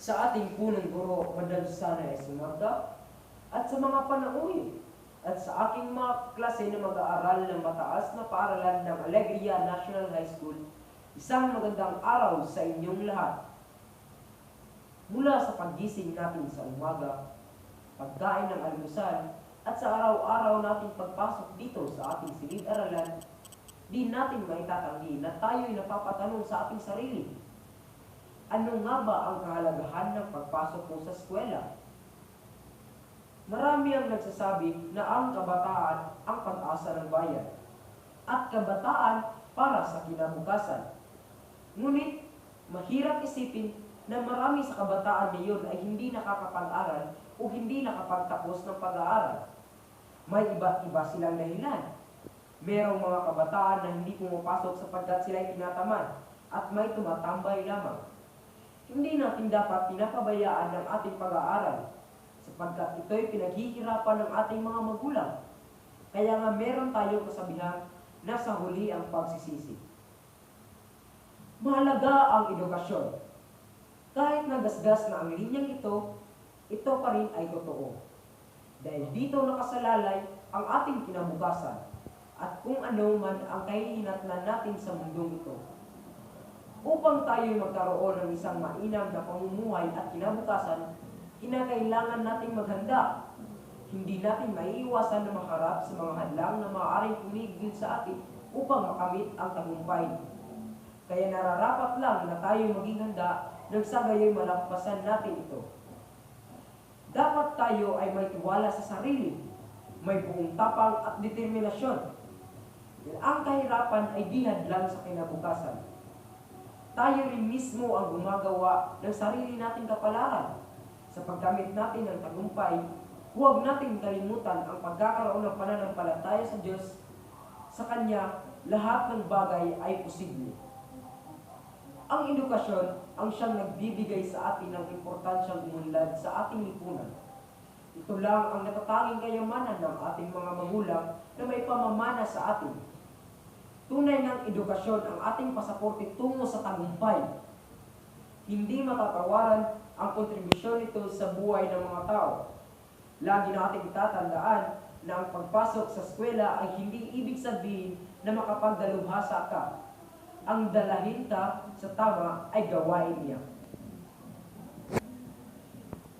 sa ating punong guro, Madam Susana S. Marta, at sa mga panauhin, at sa aking mga klase na mag-aaral ng mataas na paaralan ng Alegria National High School. Isang magandang araw sa inyong lahat. Mula sa paggising natin sa umaga, pagkain ng almusal, at sa araw-araw nating pagpasok dito sa ating silid-aralan, di natin maitatanggi na tayo'y napapatanong sa ating sarili. Ano nga ba ang kahalagahan ng pagpasok mo sa eskwela? Marami ang nagsasabi na ang kabataan ang pag-asa ng bayan at kabataan para sa kinabukasan. Ngunit, mahirap isipin na marami sa kabataan ngayon ay hindi nakakapag-aral o hindi nakapagtapos ng pag-aaral. May iba't iba silang dahilan. Merong mga kabataan na hindi pumapasok sapagkat sila'y tinatamad at may tumatambay lamang. Hindi natin dapat pinapabayaan ng ating pag-aaral sapagkat ito'y pinaghihirapan ng ating mga magulang. Kaya nga meron tayong kasabihan na sa huli ang pagsisisi. Mahalaga ang edukasyon. Kahit nagasgas na ang linyang ito pa rin ay totoo. Dahil dito nakasalalay ang ating kinabukasan at kung ano man ang kahihinatnan natin sa mundong ito. Upang tayo magkaroon ng isang mainam na pamumuhay at kinabukasan, kinakailangan nating maghanda. Hindi natin maiiwasan na maharap sa mga hadlang na maaaring pumigil sa atin upang makamit ang tagumpay. Kaya nararapat lang na tayo maging handa nang sa gayoy malampasan natin ito. Dapat tayo ay may tiwala sa sarili, may buong tapang at determinasyon. Ang kahirapan ay di hadlang sa kinabukasan. Tayo rin mismo ang gumagawa ng sarili nating kapalaran. Sa paggamit natin ng tagumpay, huwag nating kalimutan ang pagkakaroon ng pananampalataya sa Diyos. Sa Kanya, lahat ng bagay ay posible. Ang edukasyon ang siyang nagbibigay sa atin ng importansyang umunlad sa ating lipunan. Ito lang ang natatanging kayamanan ng ating mga magulang na may pamamana sa atin. Tunay ng edukasyon ang ating pasaporte tungo sa tagumpay. Hindi matatawaran ang kontribusyon nito sa buhay ng mga tao. Lagi nating itatandaan na ang pagpasok sa eskwela ay hindi ibig sabihin na makapagdalubhasa ka. Ang dalahin ka sa tama ay gawain niya.